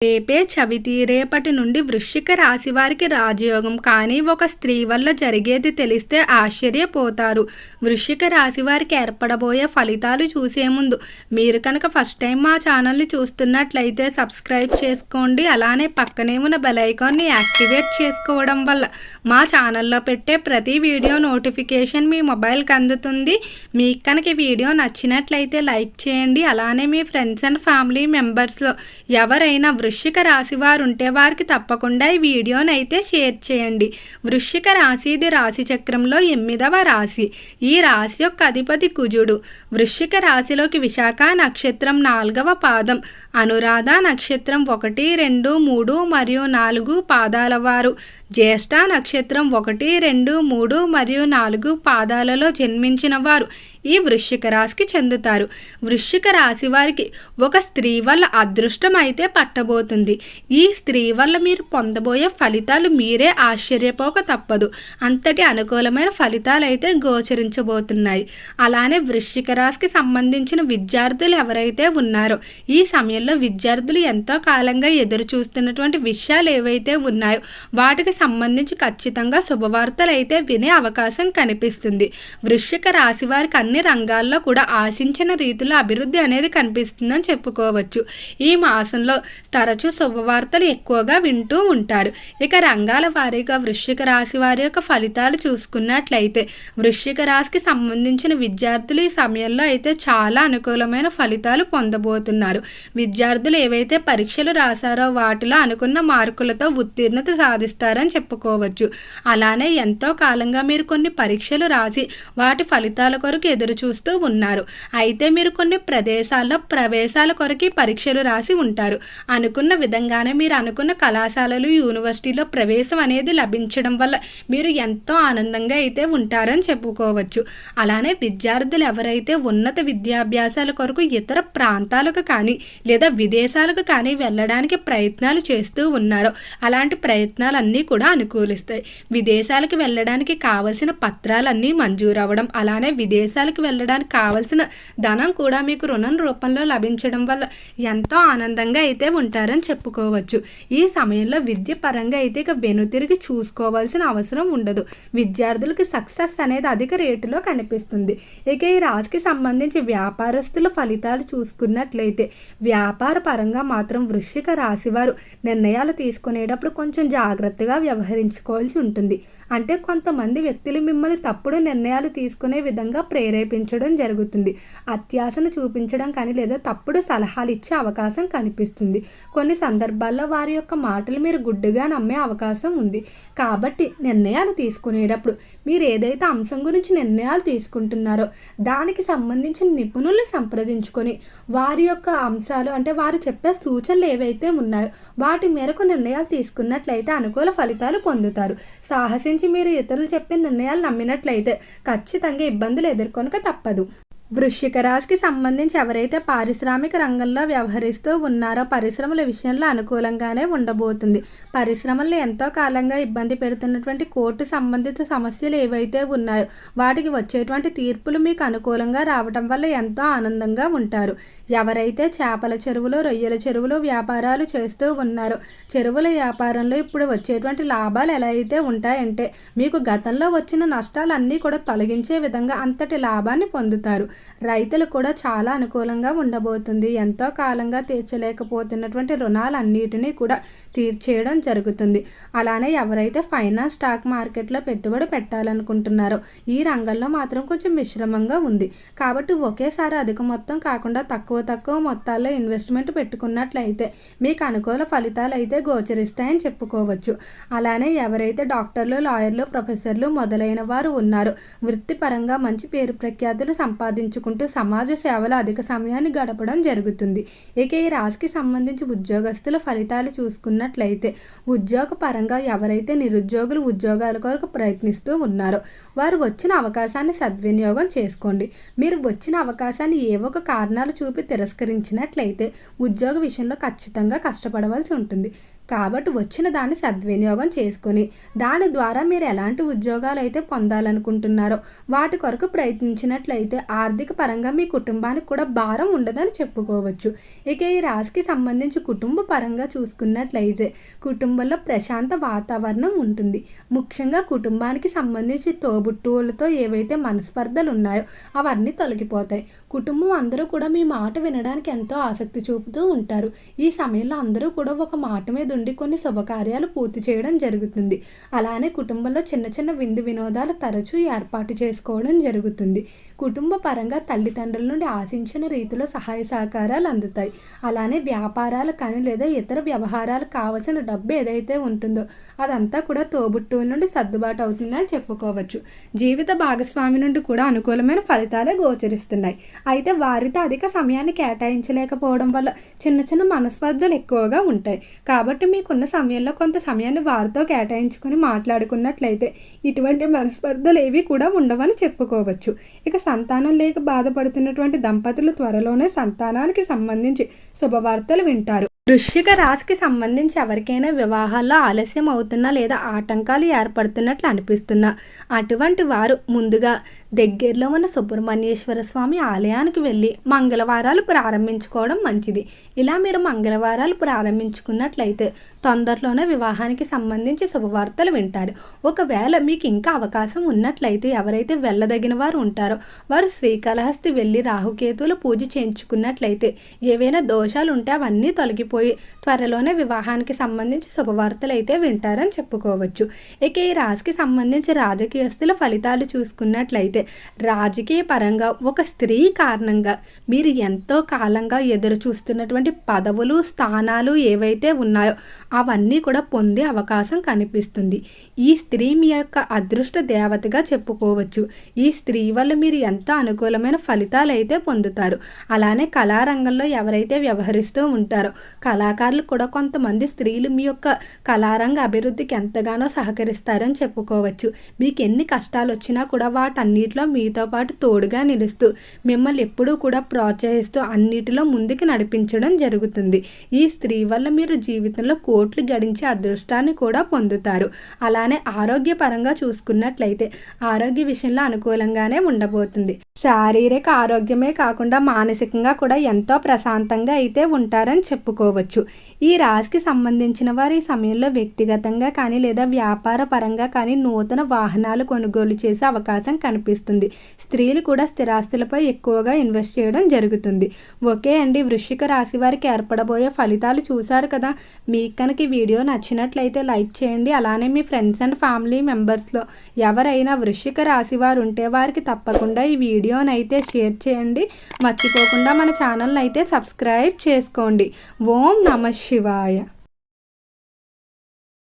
రేపే చవితి. రేపటి నుండి వృశ్చిక రాశి వారికి రాజయోగం. కానీ ఒక స్త్రీ వల్ల జరిగేది తెలిస్తే ఆశ్చర్యపోతారు. వృశ్చిక రాశి వారికి ఏర్పడబోయే ఫలితాలు చూసే ముందు మీరు కనుక ఫస్ట్ టైం మా ఛానల్ని చూస్తున్నట్లయితే సబ్స్క్రైబ్ చేసుకోండి. అలానే పక్కనే ఉన్న బెల్ ఐకాన్ని యాక్టివేట్ చేసుకోవడం వల్ల మా ఛానల్లో పెట్టే ప్రతి వీడియో నోటిఫికేషన్ మీ మొబైల్కి అందుతుంది. మీకు కనుక ఈ వీడియో నచ్చినట్లయితే లైక్ చేయండి. అలానే మీ ఫ్రెండ్స్ అండ్ ఫ్యామిలీ మెంబర్స్లో ఎవరైనా వృశ్చిక రాశి వారు ఉంటే వారికి తప్పకుండా ఈ వీడియోని అయితే షేర్ చేయండి. వృశ్చిక రాశి ఇది రాశి చక్రంలో 8వ రాశి. ఈ రాశి యొక్క అధిపతి కుజుడు. వృశ్చిక రాశిలోకి విశాఖ నక్షత్రం 4వ పాదం, అనురాధ నక్షత్రం 1, 2, 3 మరియు 4 పాదాల వారు, జ్యేష్ఠ నక్షత్రం 1, 2, 3 మరియు 4 పాదాలలో జన్మించిన వారు ఈ వృశ్చిక రాశికి చెందుతారు. వృశ్చిక రాశి వారికి ఒక స్త్రీ వల్ల అదృష్టం అయితే పట్టబోతుంది. ఈ స్త్రీ వల్ల మీరు పొందబోయే ఫలితాలు మీరే ఆశ్చర్యపోక తప్పదు. అంతటి అనుకూలమైన ఫలితాలు అయితే గోచరించబోతున్నాయి. అలానే వృశ్చిక రాశికి సంబంధించిన విద్యార్థులు ఎవరైతే ఉన్నారో ఈ సమయంలో విద్యార్థులు ఎంతో కాలంగా ఎదురు చూస్తున్నటువంటి విషయాలు ఏవైతే ఉన్నాయో వాటికి సంబంధించి ఖచ్చితంగా శుభవార్తలు అయితే వినే అవకాశం కనిపిస్తుంది. వృశ్చిక రాశి వారికి అన్ని రంగాల్లో కూడా ఆశించిన రీతిలో అభివృద్ధి అనేది కనిపిస్తుందని చెప్పుకోవచ్చు. ఈ మాసంలో తరచూ శుభవార్తలు ఎక్కువగా వింటూ ఉంటారు. ఇక రంగాల వారీగా వృశ్చిక రాశి వారి యొక్క ఫలితాలు చూసుకున్నట్లయితే వృశ్చిక రాశికి సంబంధించిన విద్యార్థులు ఈ సమయంలో అయితే చాలా అనుకూలమైన ఫలితాలు పొందబోతున్నారు. విద్యార్థులు ఏవైతే పరీక్షలు రాశారో వాటిలో అనుకున్న మార్కులతో ఉత్తీర్ణత సాధిస్తారని చెప్పుకోవచ్చు. అలానే ఎంతో కాలంగా మీరు కొన్ని పరీక్షలు రాసి వాటి ఫలితాల కొరకు ఎదురు చూస్తూ ఉన్నారు. అయితే మీరు కొన్ని ప్రదేశాల్లో ప్రవేశాల కొరకు పరీక్షలు రాసి ఉంటారు. అనుకున్న విధంగానే మీరు అనుకున్న కళాశాలలు యూనివర్సిటీలో ప్రవేశం అనేది లభించడం వల్ల మీరు ఎంతో ఆనందంగా అయితే ఉంటారని చెప్పుకోవచ్చు. అలానే విద్యార్థులు ఎవరైతే ఉన్నత విద్యాభ్యాసాల కొరకు ఇతర ప్రాంతాలకు కానీ లేదా విదేశాలకు కానీ వెళ్ళడానికి ప్రయత్నాలు చేస్తూ ఉన్నారో అలాంటి ప్రయత్నాలన్నీ కూడా అనుకూలిస్తాయి. విదేశాలకు వెళ్ళడానికి కావలసిన పత్రాలన్నీ మంజూరు అవ్వడం, అలానే విదేశాలకు వెళ్ళడానికి కావలసిన ధనం కూడా మీకు రుణం రూపంలో లభించడం వల్ల ఎంతో ఆనందంగా అయితే ఉంటారని చెప్పుకోవచ్చు. ఈ సమయంలో విద్య పరంగా అయితే ఇక వెనుతిరిగి చూసుకోవాల్సిన అవసరం ఉండదు. విద్యార్థులకి సక్సెస్ అనేది అధిక రేటులో కనిపిస్తుంది. ఇక ఈ రాశికి సంబంధించి వ్యాపారస్తుల ఫలితాలు చూసుకున్నట్లయితే వ్యాపార పరంగా మాత్రం వృశ్చిక రాశి వారు నిర్ణయాలు తీసుకునేటప్పుడు కొంచెం జాగ్రత్తగా వ్యవహరించుకోవాల్సి ఉంటుంది. అంటే కొంతమంది వ్యక్తులు మిమ్మల్ని తప్పుడు నిర్ణయాలు తీసుకునే విధంగా ప్రేరేపించడం జరుగుతుంది. అత్యాశను చూపించడం కానీ లేదా తప్పుడు సలహాలు ఇచ్చే అవకాశం కనిపిస్తుంది. కొన్ని సందర్భాల్లో వారి యొక్క మాటలు మీరు గుడ్డుగా నమ్మే అవకాశం ఉంది. కాబట్టి నిర్ణయాలు తీసుకునేటప్పుడు మీరు ఏదైతే అంశం గురించి నిర్ణయాలు తీసుకుంటున్నారో దానికి సంబంధించిన నిపుణుల్ని సంప్రదించుకొని వారి యొక్క అంశాలు అంటే వారు చెప్పే సూచనలు ఏవైతే ఉన్నాయో వాటి మేరకు నిర్ణయాలు తీసుకున్నట్లయితే అనుకూల ఫలితాలు పొందుతారు. సాహసించి మీరు ఇతరులు చెప్పే నిర్ణయాలు నమ్మినట్లయితే ఖచ్చితంగా ఇబ్బందులు ఎదుర్కొనక తప్పదు. వృశ్చిక రాశికి సంబంధించి ఎవరైతే పారిశ్రామిక రంగంలో వ్యవహరిస్తూ ఉన్నారో పరిశ్రమల విషయంలో అనుకూలంగానే ఉండబోతుంది. పరిశ్రమల్లో ఎంతో కాలంగా ఇబ్బంది పెడుతున్నటువంటి కోర్టు సంబంధిత సమస్యలు ఏవైతే ఉన్నాయో వాటికి వచ్చేటువంటి తీర్పులు మీకు అనుకూలంగా రావటం వల్ల ఎంతో ఆనందంగా ఉంటారు. ఎవరైతే చేపల చెరువులు, రొయ్యల చెరువులు వ్యాపారాలు చేస్తూ ఉన్నారో చెరువుల వ్యాపారంలో ఇప్పుడు వచ్చేటువంటి లాభాలు ఎలా అయితే ఉంటాయంటే మీకు గతంలో వచ్చిన నష్టాలన్నీ కూడా తొలగించే విధంగా అంతటి లాభాన్ని పొందుతారు. రైతులు కూడా చాలా అనుకూలంగా ఉండబోతుంది. ఎంతో కాలంగా తీర్చలేకపోతున్నటువంటి రుణాలన్నిటినీ కూడా తీర్చేయడం జరుగుతుంది. అలానే ఎవరైతే ఫైనాన్స్ స్టాక్ మార్కెట్లో పెట్టుబడి పెట్టాలనుకుంటున్నారో ఈ రంగంలో మాత్రం కొంచెం మిశ్రమంగా ఉంది. కాబట్టి ఒకేసారి అధిక మొత్తం కాకుండా తక్కువ మొత్తాల్లో ఇన్వెస్ట్మెంట్ పెట్టుకున్నట్లయితే మీకు అనుకూల ఫలితాలు అయితే గోచరిస్తాయని చెప్పుకోవచ్చు. అలానే ఎవరైతే డాక్టర్లు, లాయర్లు, ప్రొఫెసర్లు మొదలైన వారు ఉన్నారో వృత్తిపరంగా మంచి పేరు ప్రఖ్యాతులు సంపాదించుకుంటూ సమాజ సేవలో అధిక సమయాన్ని గడపడం జరుగుతుంది. ఇక ఈ రాశికి సంబంధించి ఉద్యోగస్తుల ఫలితాలు చూసుకున్నట్లయితే ఉద్యోగ పరంగా ఎవరైతే నిరుద్యోగులు ఉద్యోగాల కొరకు ప్రయత్నిస్తూ ఉన్నారో వారు వచ్చిన అవకాశాన్ని సద్వినియోగం చేసుకోండి. మీరు వచ్చిన అవకాశాన్ని ఏ ఒక కారణాలు చూపి తిరస్కరించినట్లయితే ఉద్యోగ విషయంలో ఖచ్చితంగా కష్టపడవలసి ఉంటుంది. కాబట్టి వచ్చిన దాన్ని సద్వినియోగం చేసుకొని దాని ద్వారా మీరు ఎలాంటి ఉద్యోగాలు అయితే పొందాలనుకుంటున్నారో వాటి కొరకు ప్రయత్నించినట్లయితే ఆర్థిక పరంగా మీ కుటుంబానికి కూడా భారం ఉండదని చెప్పుకోవచ్చు. ఇక ఈ రాశికి సంబంధించి కుటుంబ పరంగా చూసుకున్నట్లయితే కుటుంబంలో ప్రశాంత వాతావరణం ఉంటుంది. ముఖ్యంగా కుటుంబానికి సంబంధించి తోబుట్టువులతో ఏవైతే మనస్పర్ధలు ఉన్నాయో అవన్నీ తొలగిపోతాయి. కుటుంబం అందరూ కూడా మీ మాట వినడానికి ఎంతో ఆసక్తి చూపుతూ ఉంటారు. ఈ సమయంలో అందరూ కూడా ఒక మాట మీద ఉండి కొన్ని శుభకార్యాలు పూర్తి చేయడం జరుగుతుంది. అలానే కుటుంబంలో చిన్న చిన్న విందు వినోదాలు తరచూ ఏర్పాటు చేసుకోవడం జరుగుతుంది. కుటుంబ పరంగా తల్లిదండ్రుల నుండి ఆశించిన రీతిలో సహాయ సహకారాలు అందుతాయి. అలానే వ్యాపారాలు కానీ లేదా ఇతర వ్యవహారాలు కావలసిన డబ్బు ఏదైతే ఉంటుందో అదంతా కూడా తోబుట్టువుల నుండి సర్దుబాటు అవుతుందని చెప్పుకోవచ్చు. జీవిత భాగస్వామి నుండి కూడా అనుకూలమైన ఫలితాలే గోచరిస్తున్నాయి. అయితే వారితో అధిక సమయాన్ని కేటాయించలేకపోవడం వల్ల చిన్న చిన్న మనస్పర్ధలు ఎక్కువగా ఉంటాయి. కాబట్టి మీకున్న సమయంలో కొంత సమయాన్ని వారితో కేటాయించుకొని మాట్లాడుకున్నట్లయితే ఇటువంటి మనస్పర్ధలు ఏవి కూడా ఉండవని చెప్పుకోవచ్చు. ఇక సంతానం లేక బాధపడుతున్నటువంటి దంపతులు త్వరలోనే సంతానానికి సంబంధించి శుభవార్తలు వింటారు. వృశ్చిక రాశికి సంబంధించి ఎవరికైనా వివాహాల్లో ఆలస్యం అవుతున్నా లేదా ఆటంకాలు ఏర్పడుతున్నట్లు అనిపిస్తున్నా అటువంటి వారు ముందుగా దగ్గరలో ఉన్న సుబ్రహ్మణ్యేశ్వర స్వామి ఆలయానికి వెళ్ళి మంగళవారాలు ప్రారంభించుకోవడం మంచిది. ఇలా మీరు మంగళవారాలు ప్రారంభించుకున్నట్లయితే తొందరలోనే వివాహానికి సంబంధించి శుభవార్తలు వింటారు. ఒకవేళ మీకు ఇంకా అవకాశం ఉన్నట్లయితే ఎవరైతే వెళ్ళదగిన వారు ఉంటారో వారు శ్రీకాళహస్తి వెళ్ళి రాహుకేతువులు పూజ చేయించుకున్నట్లయితే ఏవైనా దోషాలు ఉంటే అవన్నీ తొలగిపోయి త్వరలోనే వివాహానికి సంబంధించి శుభవార్తలు అయితే వింటారని చెప్పుకోవచ్చు. ఇక ఈ రాశికి సంబంధించి రాజకీయస్తుల ఫలితాలు చూసుకున్నట్లయితే రాజకీయ పరంగా ఒక స్త్రీ కారణంగా మీరు ఎంతో కాలంగా ఎదురు చూస్తున్నటువంటి పదవులు స్థానాలు ఏవైతే ఉన్నాయో అవన్నీ కూడా పొందే అవకాశం కనిపిస్తుంది. ఈ స్త్రీ మీ యొక్క అదృష్ట దేవతగా చెప్పుకోవచ్చు. ఈ స్త్రీ వల్ల మీరు ఎంతో అనుకూలమైన ఫలితాలు అయితే పొందుతారు. అలానే కళారంగంలో ఎవరైతే వ్యవహరిస్తూ ఉంటారో కళాకారులు కూడా కొంతమంది స్త్రీలు మీ యొక్క కళారంగ అభివృద్ధికి ఎంతగానో సహకరిస్తారని చెప్పుకోవచ్చు. మీకు ఎన్ని కష్టాలు వచ్చినా కూడా వాటన్నిటిలో మీతో పాటు తోడుగా నిలుస్తూ మిమ్మల్ని ఎప్పుడూ కూడా ప్రోత్సహిస్తూ అన్నిటిలో ముందుకు నడిపించడం జరుగుతుంది. ఈ స్త్రీ వల్ల మీరు జీవితంలో కోట్లు గడించే అదృష్టాన్ని కూడా పొందుతారు. అలానే ఆరోగ్యపరంగా చూసుకున్నట్లయితే ఆరోగ్య విషయంలో అనుకూలంగానే ఉండబోతుంది. శారీరక ఆరోగ్యమే కాకుండా మానసికంగా కూడా ఎంతో ప్రశాంతంగా అయితే ఉంటారని చెప్పుకోవచ్చు. ఈ రాశికి సంబంధించిన వారు ఈ సమయంలో వ్యక్తిగతంగా కానీ లేదా వ్యాపార పరంగా కానీ నూతన వాహనాలు కొనుగోలు చేసే అవకాశం కనిపిస్తుంది. స్త్రీలు కూడా స్థిరాస్తులపై ఎక్కువగా ఇన్వెస్ట్ చేయడం జరుగుతుంది. ఓకే అండి, వృశ్చిక రాశి వారికి ఏర్పడబోయే ఫలితాలు చూశారు కదా. మీకు కనుక ఈ వీడియో నచ్చినట్లయితే లైక్ చేయండి. అలానే మీ ఫ్రెండ్స్ అండ్ ఫ్యామిలీ మెంబర్స్లో ఎవరైనా వృశ్చిక రాశి వారు ఉంటే వారికి తప్పకుండా ఈ వీడియోని అయితే షేర్ చేయండి. మర్చిపోకుండా మన ఛానల్ని అయితే సబ్స్క్రైబ్ చేసుకోండి. ఓం నమః శివాయ.